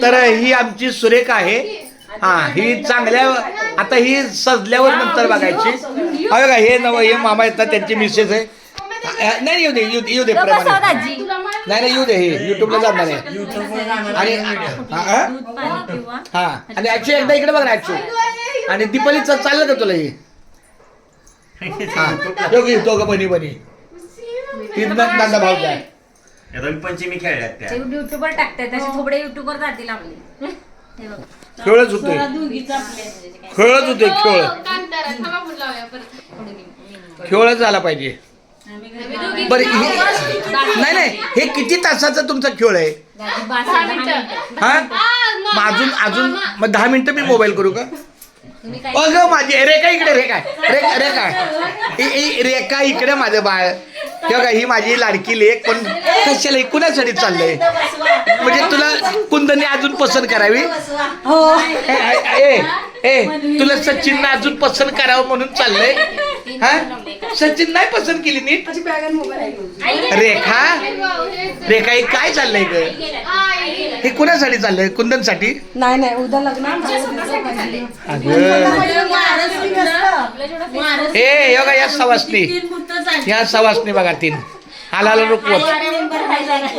तर ही आमची सुरेखा आहे. हा ही चांगल्या आता ही सजल्यावर नंतर बघायची. अरे का हे नव हे मामा येतात त्यांची मिसेस आहे. नाही येऊ दे येऊ दे प्रमाणे नाही येऊ दे हे युट्यूबला जाणार आहे. आणि हा आणि ऍक्च्युअली एकदा इकडे बघ ना ऍक्च्युअली आणि दीपालीचं चाललं का तुला हे हा योगी तो का बनी बनी ती नंदा भाऊ काय पंचमी खेळल्यात त्या युट्यूबवर टाकतात तसे थोडे युट्यूबवर जातील आपले. खेळच होते खेळच होते खेळच झाला पाहिजे. बरं नाही नाही हे किती तासाचा तुमचा खेळ आहे हा मग अजून मग 10 मिनिटं मी मोबाईल करू का अगं माझी रेखा इकडे रेखा रेखा इकडे माझं बाळ तेव्हा ही माझी लाडकी लेक पण कशाला कुणासाठी चाललंय म्हणजे तुला कुंदनी अजून पसंत करावी तुला सचिन अजून पसंत करावं म्हणून चाललंय हा सचिन नाही पसंत केली नीट रेखा हे काय चाललंय ग हे कुणासाठी चाललंय कुंदनसाठी नाही उद्या लग्न योगा या सवासनी बघा तीन आला रुकवत